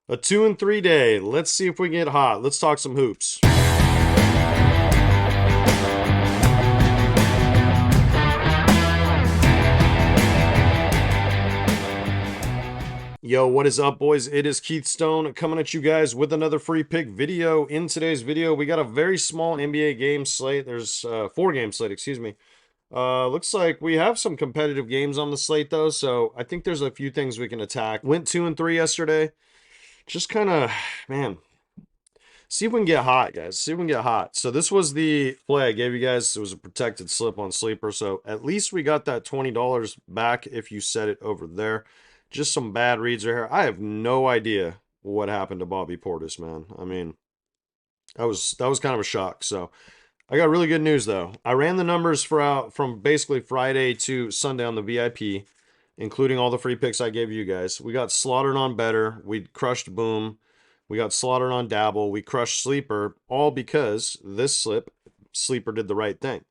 A 2-3 day. Let's see if we can get hot. Let's talk some hoops. Yo, what is up, boys? It is Keith Stone coming at you guys with another free pick video. In today's video, we got a very small NBA game slate. There's 4 game slate, excuse me. Looks like we have some competitive games on the slate though, so I think there's a few things we can attack. Went 2-3 yesterday. Just kind of, man, see if we can get hot, guys. See if we can get hot. So this was the play I gave you guys. It was a protected slip on Sleeper. So at least we got that $20 back if you set it over there. Just some bad reads right here. I have no idea what happened to Bobby Portis, man. I mean, that was kind of a shock. So I got really good news though. I ran the numbers from basically Friday to Sunday on the VIP, including all the free picks I gave you guys. We got slaughtered on Betr. We crushed Boom. We got slaughtered on Dabble. We crushed Sleeper, all because this Sleeper did the right thing.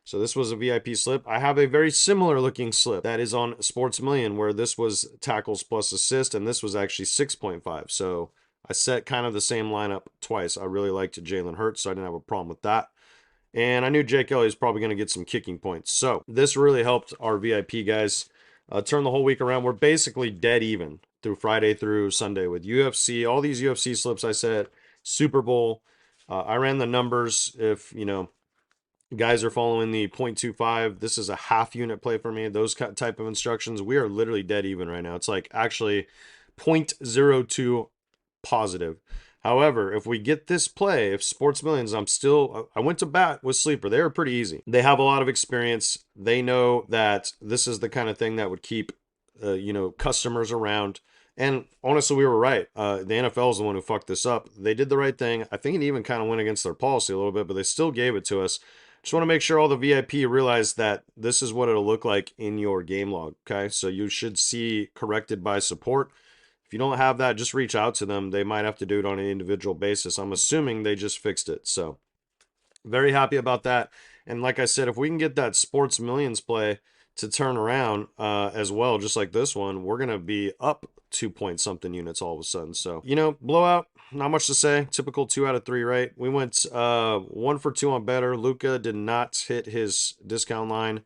So this was a VIP slip. I have a very similar looking slip that is on Sports Million, where this was tackles plus assist, and this was actually 6.5. So I set kind of the same lineup twice. I really liked Jalen Hurts, so I didn't have a problem with that. And I knew Jake Elliott was probably going to get some kicking points. So this really helped our VIP guys turn the whole week around. We're basically dead even through Friday through Sunday with UFC. All these UFC slips I set, Super Bowl. I ran the numbers. If, guys are following the 0.25, this is a half unit play for me. Those type of instructions, we are literally dead even right now. It's like actually 0.02 positive. However, if we get this play, if Sports Millions, I went to bat with Sleeper. They were pretty easy. They have a lot of experience. They know that this is the kind of thing that would keep, customers around. And honestly, we were right. The NFL is the one who fucked this up. They did the right thing. I think it even kind of went against their policy a little bit, but they still gave it to us. Just want to make sure all the VIP realize that this is what it'll look like in your game log. Okay, so you should see corrected by support. If you don't have that, just reach out to them. They might have to do it on an individual basis. I'm assuming they just fixed it. So very happy about that. And like I said, if we can get that Sports Millions play to turn around as well, just like this one, we're going to be up 2 point something units all of a sudden. So, blowout, not much to say. Typical 2 out of 3, right? We went 1 for 2 on Betr. Luka did not hit his discount line.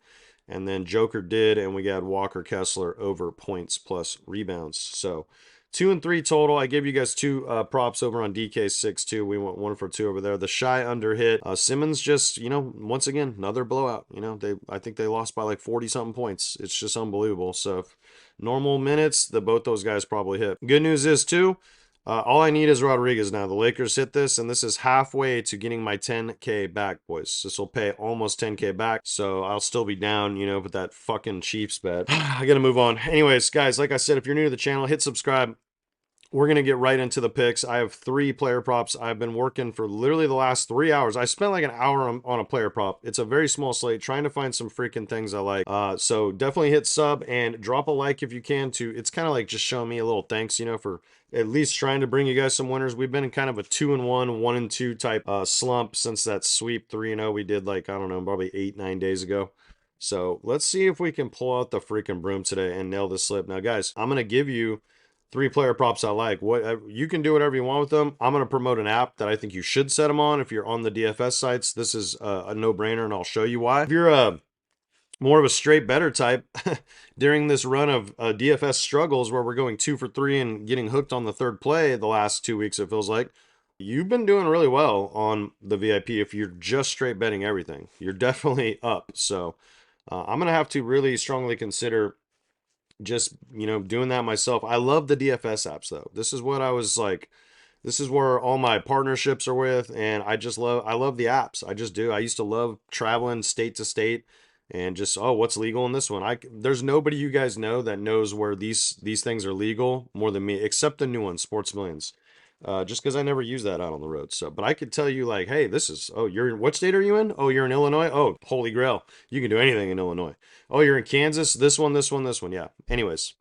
And then Joker did, and we got Walker Kessler over points plus rebounds. So 2-3 total. I gave you guys 2 props over on DK6 too. We went 1 for 2 over there. The shy under hit. Simmons just, once again, another blowout. I think they lost by like 40 something points. It's just unbelievable. So if normal minutes, both those guys probably hit. Good news is too, all I need is Rodriguez now. The Lakers hit this, and this is halfway to getting my 10K back, boys. This will pay almost 10K back, so I'll still be down, with that fucking Chiefs bet. I gotta move on. Anyways, guys, like I said, if you're new to the channel, hit subscribe. We're going to get right into the picks. I have 3 player props. I've been working for literally the last 3 hours. I spent like an hour on a player prop. It's a very small slate, trying to find some freaking things I like. So definitely hit sub and drop a like if you can too. It's kind of like just showing me a little thanks, for at least trying to bring you guys some winners. We've been in kind of a 2-1, 1-2 type slump since that sweep 3-0 we did like, I don't know, probably 8-9 days ago. So let's see if we can pull out the freaking broom today and nail this slip. Now, guys, I'm going to give you 3 player props I like. You can do whatever you want with them. I'm going to promote an app that I think you should set them on if you're on the DFS sites. This is a no-brainer, and I'll show you why. If you're more of a straight better type during this run of DFS struggles where we're going 2 for 3 and getting hooked on the third play the last 2 weeks, it feels like, you've been doing really well on the VIP. If you're just straight betting everything, you're definitely up. So I'm going to have to really strongly consider just doing that myself. I love the DFS apps though. This is what I was like, this is where all my partnerships are with, and I love the apps. I just do. I used to love traveling state to state and just, what's legal in this one. There's nobody you guys know that knows where these things are legal more than me, except the new one, Sports Millions. Just because I never use that out on the road. So, but I could tell you like, hey, this is, what state are you in? Oh, you're in Illinois? Oh, holy grail. You can do anything in Illinois. Oh, you're in Kansas? This one. Yeah. Anyways.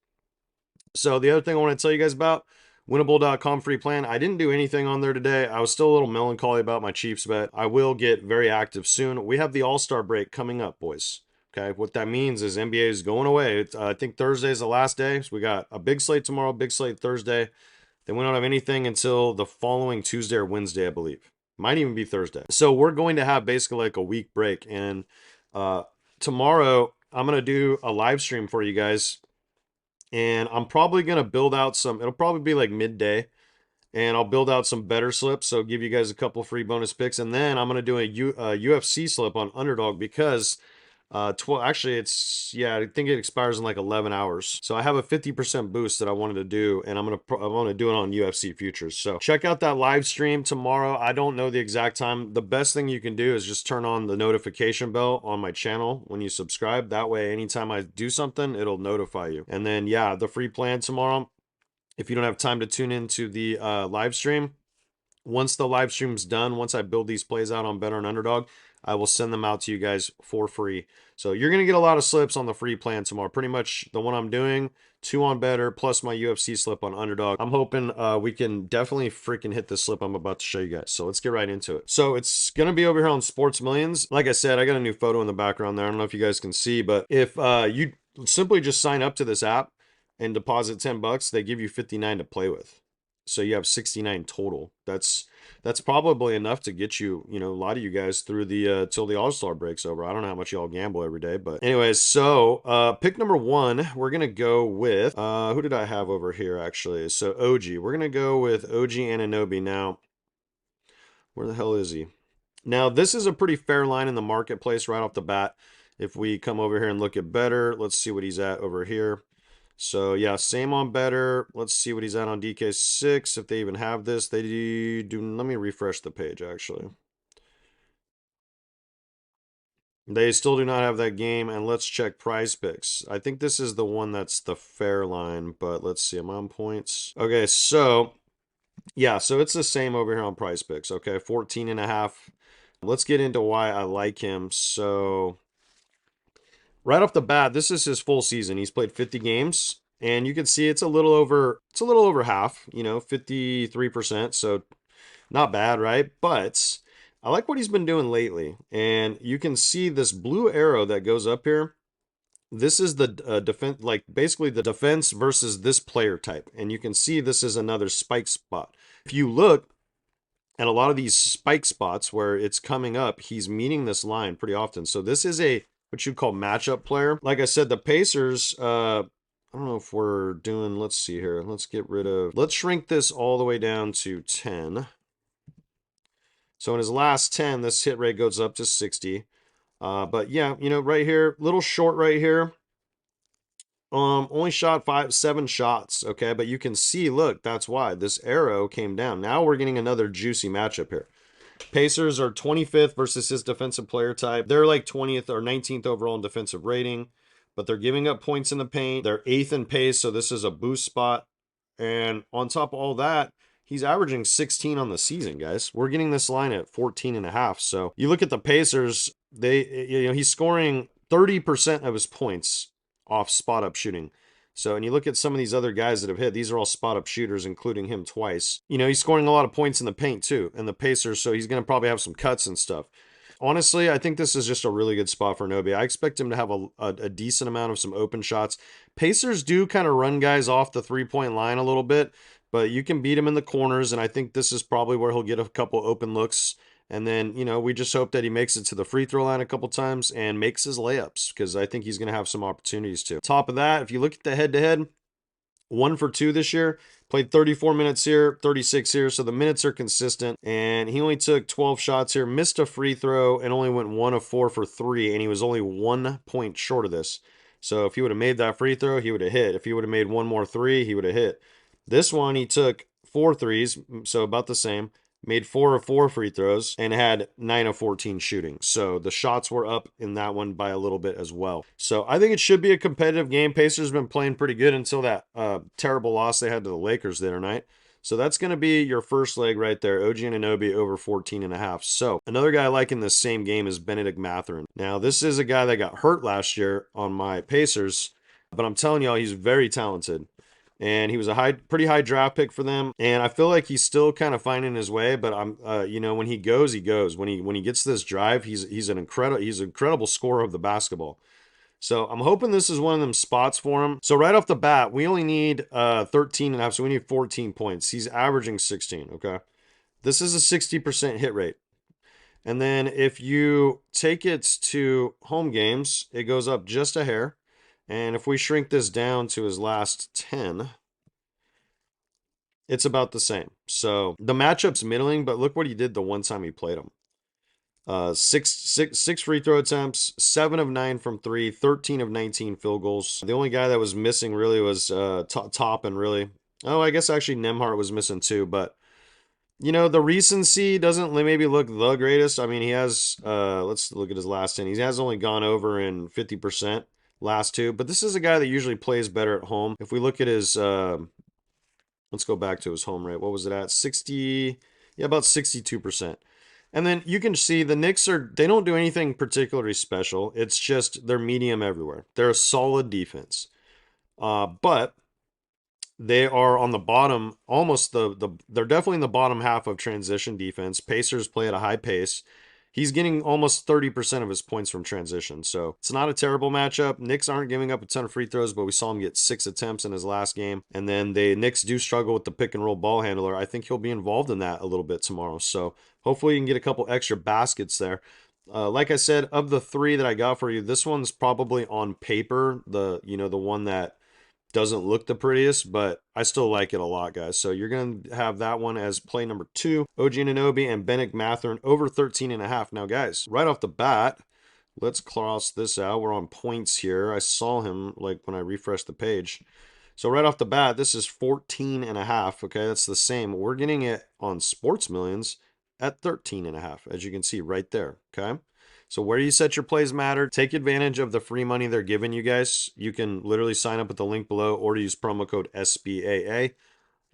So the other thing I want to tell you guys about, winnable.com free plan. I didn't do anything on there today. I was still a little melancholy about my Chiefs bet. I will get very active soon. We have the All-Star break coming up, boys. Okay, what that means is NBA is going away. I think Thursday is the last day. So we got a big slate tomorrow, big slate Thursday. Then we don't have anything until the following Tuesday or Wednesday, I believe. Might even be Thursday. So we're going to have basically like a week break. And tomorrow, I'm going to do a live stream for you guys. And I'm probably going to build out some, it'll probably be like midday. And I'll build out some better slips. So give you guys a couple free bonus picks. And then I'm going to do a UFC slip on Underdog because 12 actually it's yeah, I think it expires in like 11 hours. So I have a 50% boost that I wanted to do, and I want to do it on UFC futures. So check out that live stream tomorrow. I don't know the exact time. The best thing you can do is just turn on the notification bell on my channel when you subscribe. That way anytime I do something, it'll notify you. And then yeah, the free plan tomorrow, if you don't have time to tune into the live stream, once the live stream's done, once I build these plays out on Betr and Underdog, I will send them out to you guys for free. So you're going to get a lot of slips on the free plan tomorrow. Pretty much the one I'm doing, 2 on Betr, plus my UFC slip on Underdog. I'm hoping we can definitely freaking hit this slip I'm about to show you guys. So let's get right into it. So it's going to be over here on Sports Millions. Like I said, I got a new photo in the background there. I don't know if you guys can see, but if you simply just sign up to this app and deposit 10 bucks, they give you 59 to play with. So you have 69 total. That's probably enough to get you, a lot of you guys through the till the All-Star breaks over. I don't know how much y'all gamble every day, but anyways, so pick number 1, we're gonna go with who did I have over here actually? So OG. We're gonna go with OG Anunoby. Now, where the hell is he? Now, this is a pretty fair line in the marketplace right off the bat. If we come over here and look at Betr, let's see what he's at over here. So yeah, same on Betr. Let's see what he's at on DK6. If they even have this, they do. Let me refresh the page actually. They still do not have that game, and let's check Prize Picks. I think this is the one that's the fair line, but let's see. I'm on points. Okay, so yeah, so it's the same over here on Prize Picks. Okay, 14.5. Let's get into why I like him. So right off the bat, this is his full season. He's played 50 games, and you can see it's a little over half, 53%. So not bad, right? But I like what he's been doing lately. And you can see this blue arrow that goes up here. This is the defense, like basically the defense versus this player type. And you can see this is another spike spot. If you look at a lot of these spike spots where it's coming up, he's meeting this line pretty often. So this is a what you call matchup player. Like I said, the Pacers, I don't know if we're doing, let's see here. Let's shrink this all the way down to 10. So in his last 10, this hit rate goes up to 60. But yeah, right here, little short right here. Only shot 7 shots, okay? But you can see, look, that's why this arrow came down. Now we're getting another juicy matchup here. Pacers are 25th versus his defensive player type. They're like 20th or 19th overall in defensive rating, but they're giving up points in the paint. They're 8th in pace, so this is a boost spot. And on top of all that, he's averaging 16 on the season, guys. We're getting this line at 14.5. So you look at the Pacers, he's scoring 30% of his points off spot up shooting. So, and you look at some of these other guys that have hit, these are all spot up shooters, including him twice. He's scoring a lot of points in the paint too, and the Pacers, so he's going to probably have some cuts and stuff. Honestly, I think this is just a really good spot for Anunoby. I expect him to have a decent amount of some open shots. Pacers do kind of run guys off the three-point line a little bit, but you can beat him in the corners, and I think this is probably where he'll get a couple open looks. And then, we just hope that he makes it to the free throw line a couple times and makes his layups, because I think he's going to have some opportunities to. Top of that, if you look at the head-to-head, 1 for 2 this year, played 34 minutes here, 36 here, so the minutes are consistent. And he only took 12 shots here, missed a free throw, and only went 1 of 4 for 3, and he was only 1 point short of this. So if he would have made that free throw, he would have hit. If he would have made 1 more 3, he would have hit. This one, he took 4 threes, so about the same. Made 4 of 4 free throws and had 9 of 14 shooting. So the shots were up in that one by a little bit as well. So I think it should be a competitive game. Pacers been playing pretty good until that terrible loss they had to the Lakers the other night. So that's going to be your first leg right there. OG Anunoby over 14.5. So another guy I like in this same game is Bennedict Mathurin. Now this is a guy that got hurt last year on my Pacers, but I'm telling y'all he's very talented. And he was a pretty high draft pick for them. And I feel like he's still kind of finding his way. But when he goes, he goes. When he gets this drive, he's an incredible scorer of the basketball. So I'm hoping this is one of them spots for him. So right off the bat, we only need 13 and a half, so we need 14 points. He's averaging 16, okay? This is a 60% hit rate. And then if you take it to home games, it goes up just a hair. And if we shrink this down to his last 10, it's about the same. So the matchup's middling, but look what he did the one time he played him. Six free throw attempts, 7 of 9 from 3, 13 of 19 field goals. The only guy that was missing really was Top, and really. Oh, I guess actually Nemhart was missing too, but you know, the recency doesn't maybe look the greatest. I mean, he has, let's look at his last 10. He has only gone over in 50% last two, but this is a guy that usually plays better at home. If we look at his, let's go back to his home rate. What was it at? 60, yeah, about 62%. And then you can see the Knicks they don't do anything particularly special. It's just they're medium everywhere. They're a solid defense. But they are on the bottom, almost they're definitely in the bottom half of transition defense. Pacers play at a high pace. He's getting almost 30% of his points from transition. So it's not a terrible matchup. Knicks aren't giving up a ton of free throws, but we saw him get 6 attempts in his last game. And then the Knicks do struggle with the pick and roll ball handler. I think he'll be involved in that a little bit tomorrow. So hopefully you can get a couple extra baskets there. Like I said, of the 3 that I got for you, this one's probably on paper the one that doesn't look the prettiest, but I still like it a lot, guys. So you're going to have that one as play number 2. OG Anunoby and Bennedict Mathurin over 13.5. Now, guys, right off the bat, let's cross this out. We're on points here. I saw him like when I refreshed the page. So right off the bat, this is 14.5. Okay, that's the same. We're getting it on Sports Millions at 13.5, as you can see right there. Okay. So where you set your plays matter. Take advantage of the free money they're giving you guys. You can literally sign up at the link below or use promo code SBAA.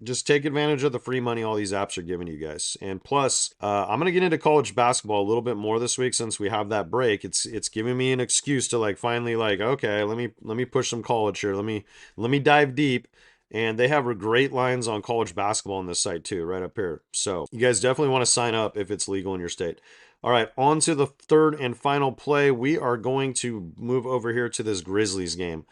Just take advantage of the free money all these apps are giving you guys. And plus, I'm going to get into college basketball a little bit more this week since we have that break. It's giving me an excuse to like finally like, okay, let me push some college here. Let me dive deep. And they have great lines on college basketball on this site too, right up here. So you guys definitely want to sign up if it's legal in your state. All right, on to the third and final play. We are going to move over here to this Grizzlies game.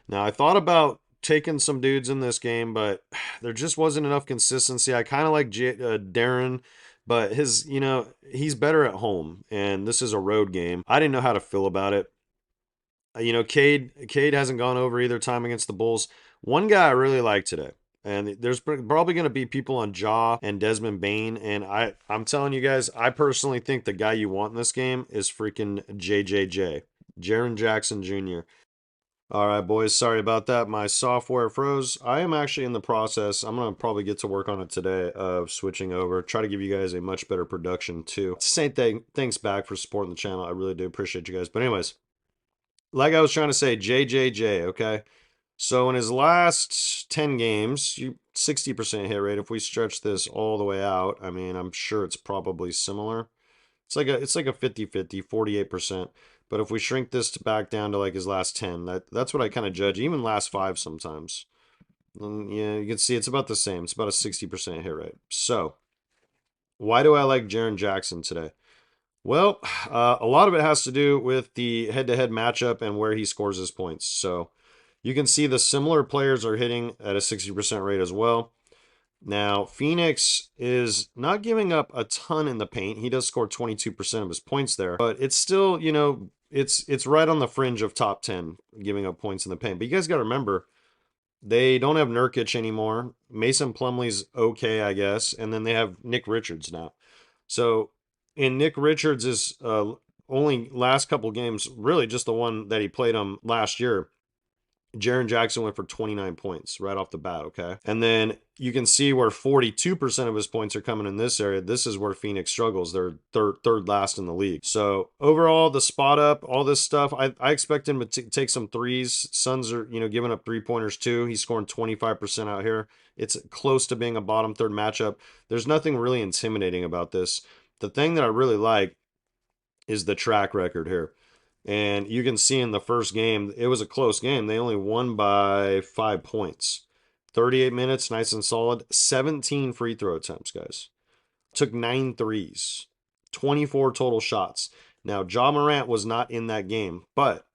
Now, I thought about taking some dudes in this game, but there just wasn't enough consistency. I kind of like Jaren, but he's better at home, and this is a road game. I didn't know how to feel about it. Cade hasn't gone over either time against the Bulls. One guy I really like today. And there's probably going to be people on Jaw and Desmond Bain. And I'm telling you guys, I personally think the guy you want in this game is freaking JJJ. Jaren Jackson Jr. All right, boys. Sorry about that. My software froze. I am actually in the process. I'm going to probably get to work on it today of switching over. Try to give you guys a much better production too. Same thing. Thanks back for supporting the channel. I really do appreciate you guys. But anyways, like I was trying to say, JJJ, okay? So in his last 10 games, 60% hit rate. If we stretch this all the way out, I mean, I'm sure it's probably similar. It's like a 50-50, 48%. But if we shrink this back down to like his last 10, that's what I kind of judge, even last 5 sometimes. And yeah, you can see it's about the same. It's about a 60% hit rate. So why do I like Jaren Jackson today? Well, a lot of it has to do with the head-to-head matchup and where he scores his points. So you can see the similar players are hitting at a 60% rate as well. Now, Phoenix is not giving up a ton in the paint. He does score 22% of his points there, but it's still, it's right on the fringe of top 10 giving up points in the paint. But you guys got to remember, they don't have Nurkic anymore. Mason Plumlee's okay, I guess, and then they have Nick Richards now. So, in Nick Richards' only last couple games, really just the one that he played him last year, Jaren Jackson went for 29 points right off the bat, okay? And then you can see where 42% of his points are coming in this area. This is where Phoenix struggles. They're third last in the league. So overall, the spot up, all this stuff, I expect him to take some threes. Suns are, giving up three-pointers too. He's scoring 25% out here. It's close to being a bottom third matchup. There's nothing really intimidating about this. The thing that I really like is the track record here. And you can see in the first game, it was a close game. They only won by 5 points. 38 minutes, nice and solid. 17 free throw attempts, guys. Took 9 threes. 24 total shots. Now, Ja Morant was not in that game, but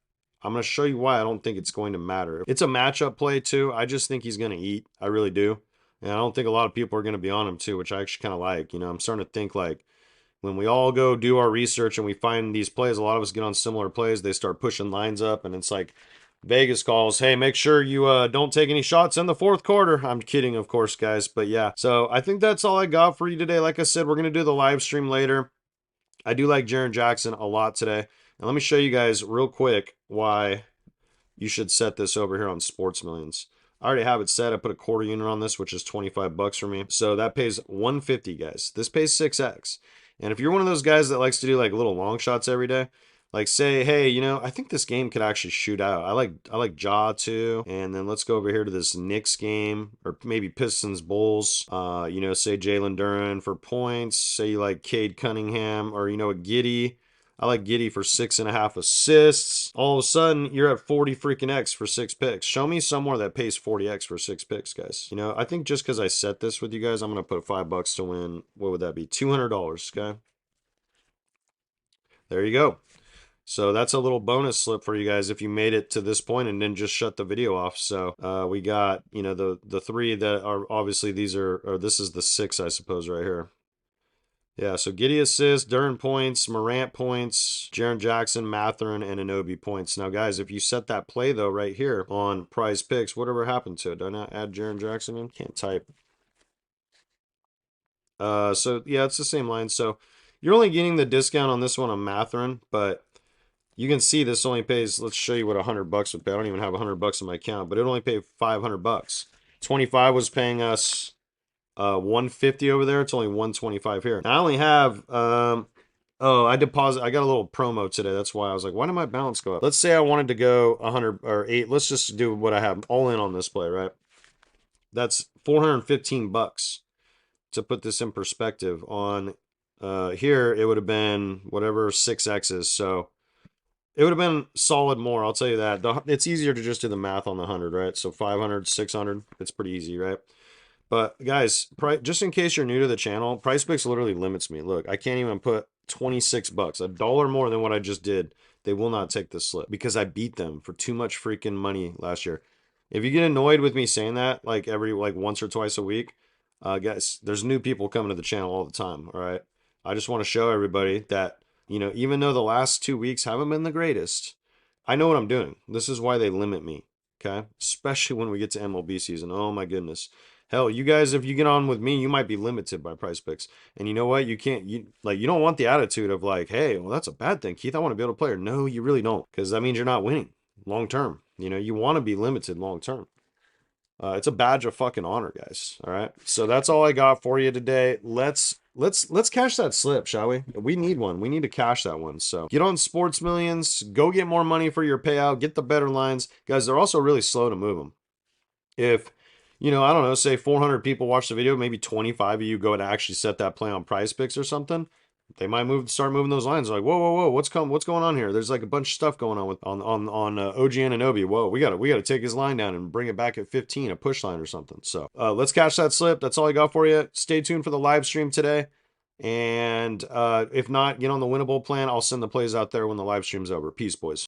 I'm going to show you why I don't think it's going to matter. It's a matchup play too. I just think he's going to eat. I really do. And I don't think a lot of people are going to be on him too, which I actually kind of like. You know, I'm starting to think like when we all go do our research and we find these plays, a lot of us get on similar plays. They start pushing lines up, and it's like Vegas calls, hey, make sure you don't take any shots in the fourth quarter. I'm kidding, of course, guys. But yeah, so I think that's all I got for you today. Like I said, we're going to do the live stream later. I do like Jaren Jackson a lot today. And let me show you guys real quick why you should set this over here on Sports Millions. I already have it set. I put a quarter unit on this, which is 25 bucks for me. So that pays 150, guys. This pays 6x. And if you're one of those guys that likes to do like little long shots every day, like say, hey, you know, I think this game could actually shoot out. I like Ja too. And then let's go over here to this Knicks game, or maybe Pistons Bulls. You know, say Jalen Duren for points. Say you like Cade Cunningham, or you know, a Giddey. I like Giddey for 6.5 assists. All of a sudden, you're at 40 freaking X for 6 picks. Show me somewhere that pays 40X for 6 picks, guys. You know, I think just because I set this with you guys, I'm going to put $5 to win. What would that be? $200, okay? There you go. So that's a little bonus slip for you guys if you made it to this point and then just shut the video off. So we got, you know, the 3 that are obviously these are, or this is the 6, I suppose, right here. Yeah, so Giddey assists, Duren points, Morant points, Jaren Jackson, Mathurin, and Anunoby points. Now, guys, if you set that play, though, right here on Prize Picks, whatever happened to it? Did I not add Jaren Jackson in? Can't type. So, yeah, it's the same line. So, you're only getting the discount on this one on Mathurin, but you can see this only pays, let's show you what $100 would pay. I don't even have $100 in my account, but it only paid $500. 25 was paying us 150 over there. It's only 125 here. I only have oh, I got a little promo today. That's why I was like, why did my balance go up? Let's say I wanted to go 100 or 8. Let's just do what I have all in on this play, right? That's 415 bucks. To put this in perspective, on here it would have been whatever 6x's, so it would have been solid more, I'll tell you that. It's easier to just do the math on the 100, right? So 500, 600, it's pretty easy, right? But guys, just in case you're new to the channel, PrizePicks literally limits me. Look, I can't even put 26 bucks, $1 more than what I just did. They will not take this slip because I beat them for too much freaking money last year. If you get annoyed with me saying that, like once or twice a week, guys, there's new people coming to the channel all the time. All right, I just want to show everybody that, you know, even though the last 2 weeks haven't been the greatest, I know what I'm doing. This is why they limit me. Okay, especially when we get to MLB season. Oh my goodness. Hell, you guys, if you get on with me, you might be limited by PrizePicks. And you know what? You can't, you don't want the attitude of like, hey, well, that's a bad thing, Keith. I want to be able to play. No, you really don't, because that means you're not winning long term. You know, you want to be limited long term. It's a badge of fucking honor, guys. All right. So that's all I got for you today. Let's cash that slip, shall we? We need one. We need to cash that one. So get on Sports Millions. Go get more money for your payout. Get the better lines, guys. They're also really slow to move them. If, you know, I don't know, say 400 people watch the video, maybe 25 of you go and actually set that play on PrizePicks or something, they might start moving those lines. They're like, whoa, what's going on here? There's like a bunch of stuff going on with on OG Anunoby. Whoa, we gotta take his line down and bring it back at 15, a push line or something. So let's cash that slip. That's all I got for you. Stay tuned for the live stream today. And if not, get on the winnable plan. I'll send the plays out there when the live stream's over. Peace, boys.